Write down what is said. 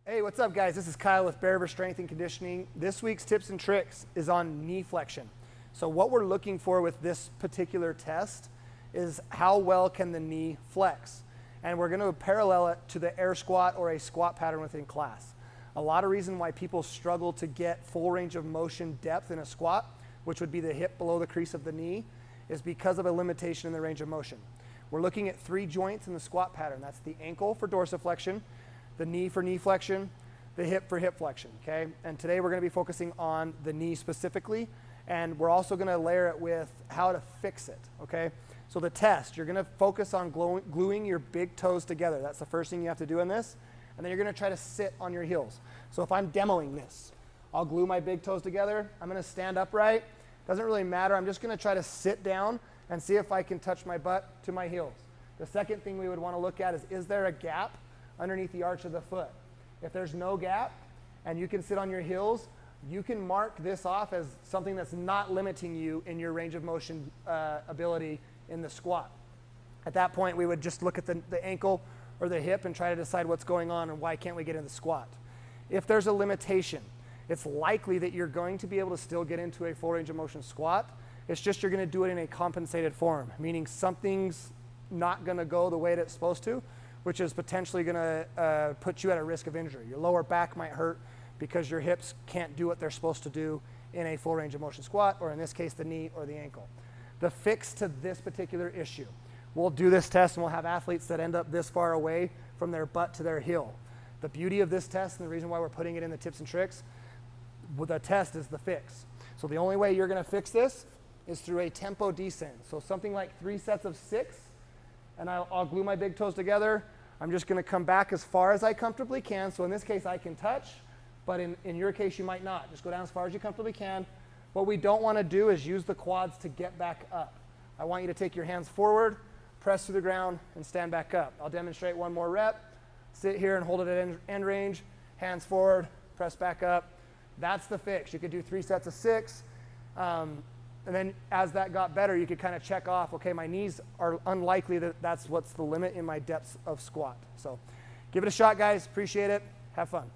Hey, what's up guys? This is Kyle with Bear River Strength and Conditioning. This week's tips and tricks is on knee flexion. So what we're looking for with this particular test is how well can the knee flex? And we're gonna parallel it to the air squat or a squat pattern within class. A lot of reason why people struggle to get full range of motion depth in a squat, which would be the hip below the crease of the knee, is because of a limitation in the range of motion. We're looking at 3 joints in the squat pattern. That's the ankle for dorsiflexion, the knee for knee flexion, the hip for hip flexion, okay? And today we're gonna be focusing on the knee specifically, and we're also gonna layer it with how to fix it, okay? So the test, you're gonna focus on gluing your big toes together. That's the first thing you have to do in this. And then you're gonna try to sit on your heels. So if I'm demoing this, I'll glue my big toes together. I'm gonna stand upright. Doesn't really matter. I'm just gonna try to sit down and see if I can touch my butt to my heels. The second thing we would wanna look at is there a gap underneath the arch of the foot? If there's no gap and you can sit on your heels, you can mark this off as something that's not limiting you in your range of motion ability in the squat. At that point, we would just look at the ankle or the hip and try to decide what's going on and why can't we get in the squat. If there's a limitation, it's likely that you're going to be able to still get into a full range of motion squat. It's just you're gonna do it in a compensated form, meaning something's not gonna go the way that it's supposed to, which is potentially gonna put you at a risk of injury. Your lower back might hurt because your hips can't do what they're supposed to do in a full range of motion squat, or in this case, the knee or the ankle. The fix to this particular issue, we'll do this test and we'll have athletes that end up this far away from their butt to their heel. The beauty of this test and the reason why we're putting it in the tips and tricks, the test is the fix. So the only way you're gonna fix this is through a tempo descent. So something like 3 sets of 6, and I'll glue my big toes together. I'm just gonna come back as far as I comfortably can. So in this case, I can touch, but in your case, you might not. Just go down as far as you comfortably can. What we don't wanna do is use the quads to get back up. I want you to take your hands forward, press through the ground, and stand back up. I'll demonstrate one more rep. Sit here and hold it at end range, hands forward, press back up. That's the fix. You could do 3 sets of 6. And then as that got better, you could kind of check off, okay, my knees are unlikely that's what's the limit in my depths of squat. So give it a shot, guys. Appreciate it. Have fun.